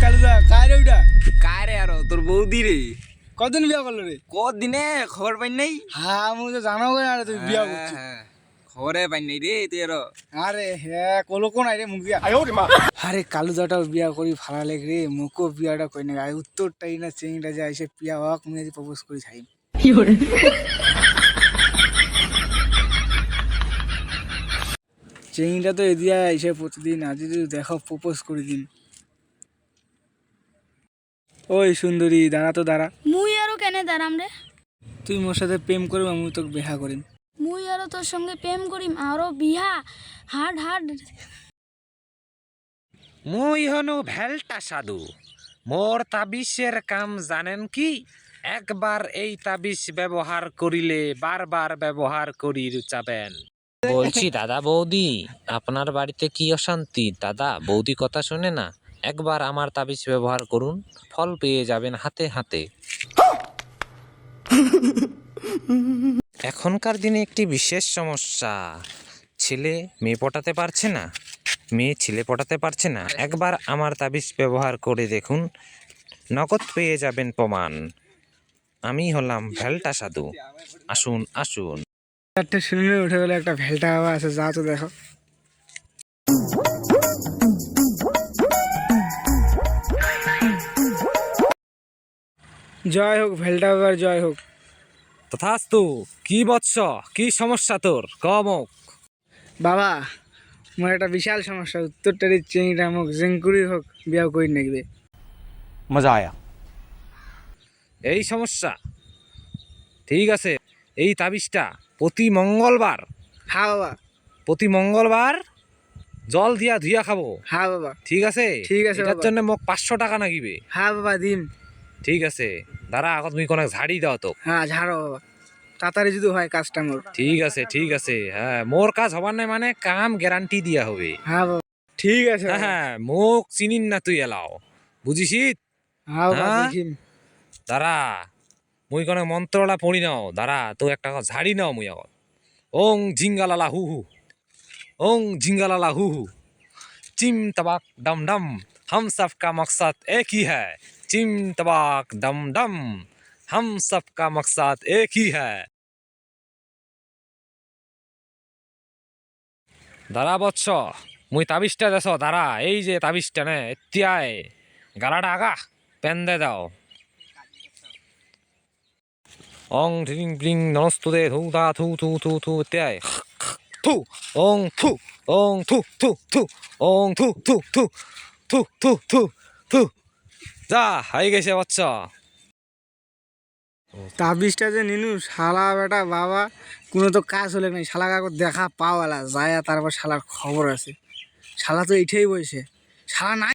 কালুদা কারে ওটা? কারে আরো তোর বৌদি রে। কদিন বিয়া করলো রে? কদিনে খবর পাই নাই? হ্যাঁ আমি তো জানাও না রে তুই বিয়া করছিস। হ্যাঁ, খবরে পাই নাই রে তুই আরো। আরে হ্যাঁ কলো কোন আরে মুখ দিয়া আরে কালুদাটাও বিয়া করি ভাড়া লেগ রে মুখও বিয়াটা কই না আই উত্তরটাই না চেংটা যায় এসে বিয়া হওয়াক মুই আজ প্রপোজ করি থাই চেংটা তো এদিয়া এসে প্রতিদিন আজ যদি দেখো প্রপোজ করে দিন। ওই সুন্দরী দাঁড়া তো দাঁড়া, মুই আরো কেনে দাঁড়াম রে? তুই মোর সাথে প্রেম করবি আমি তোকে বিয়া করিম। মুই আরো তোর সঙ্গে প্রেম করিম আরো বিহা হাড হাড। মুই হনু ভেলটা সাধু, মোর তাবিজের কাম জানেন কি? একবার এই তাবিজ ব্যবহার করিলে বারবার ব্যবহার করি রুচাবেন। বলছি দাদা বৌদি, আপনার বাড়িতে কি অশান্তি? দাদা বৌদি কথা শোনে না, একবার আমার তাবিজ ব্যবহার করুন, ফল পেয়ে যাবেন হাতে হাতে। এখনকার দিনে একটি বিশেষ সমস্যা, ছেলে মেয়ে পটাতে পারছে না, মেয়ে ছেলে পটাতে পারছে না। একবার আমার তাবিজ ব্যবহার করে দেখুন, নগদ পেয়ে যাবেন প্রমাণ। আমি হলাম ভেলটা সাধু, আসুন আসুন। একটা শুনে উঠে গেলে একটা ভেলটা হাওয়া আছে, যা তো দেখো। জয় হোক ভেলটা বাবার জয় হোক। তথাস্তু। কি বৎস, কি সমস্যা তোর, কমক। বাবা মোর একটা বিশাল সমস্যা, উত্তরটারি চেংটা মুখ জেঙ্কুরি হোক বিয়া করি নাকবে। মজা আয়া। এই সমস্যা, ঠিক আছে। এই তাবিজটা প্রতি মঙ্গলবার, হ্যাঁ বাবা। প্রতি মঙ্গলবার জল দিয়া ধুইয়া খাবো, হ্যাঁ বাবা। ঠিক আছে? ঠিক আছে এটার বাবা। জন্য মোক 500 টাকা নাগিবে। হ্যাঁ বাবা দিম। ঠিক আছে, দাঁড়া আগত তুমি কোনো ঝাড়ি দাও তো। হ্যাঁ ঝাড়ো বাবা, তাড়াতাড়ি যদি হয় কাজটা মোর। ঠিক আছে ঠিক আছে, হ্যাঁ মোর কাজ হবার নাই মানে কাম গ্যারান্টি দিয়া হবে। হ্যাঁ বাবা ঠিক আছে হ্যাঁ বাবা। হ্যাঁ, মোক চিনিন না তুই এলাও, বুঝিস? হ্যাঁ বাবা হ্যাঁ? দেখিম। দাঁড়া মুই কোনো মন্ত্রলা পড়ি নাও, দাঁড়া তো একটা ঝাড়ি নাও মুই আগত। ওং ঝিঙ্গালালা হু হু, ওং ঝিঙ্গালালা হু হু, চিম তবাক ডম ডম, हम सबका मकसद एक ही है। चिम तबाक डम डम, हम सबका मकसद एक ही है। দাঁড়া বৎস, মুই তাবিজটা দেছ, দাঁড়া এই যে তাবিজটা নে এতিয়াই গালাটা আগা পেন দে দাও। অং ঢিং ব্রিং নমস্তুতে ধু দা থু থু থু থু এতিয়াই থু, ওং থু, ওং থু থু থু, ওং থু থু থু থু থু থু থু। যা হয়ে গেছে বৎস। তাবিজটা যে নিনু শালা বেটা বাবা কোনো তো কাজ হলে নাই, শালা কাকু দেখা পাওয়ালা যায় তারপর শালার খবর আছে। শালা তো এইটাই বলছে, শালা নাই।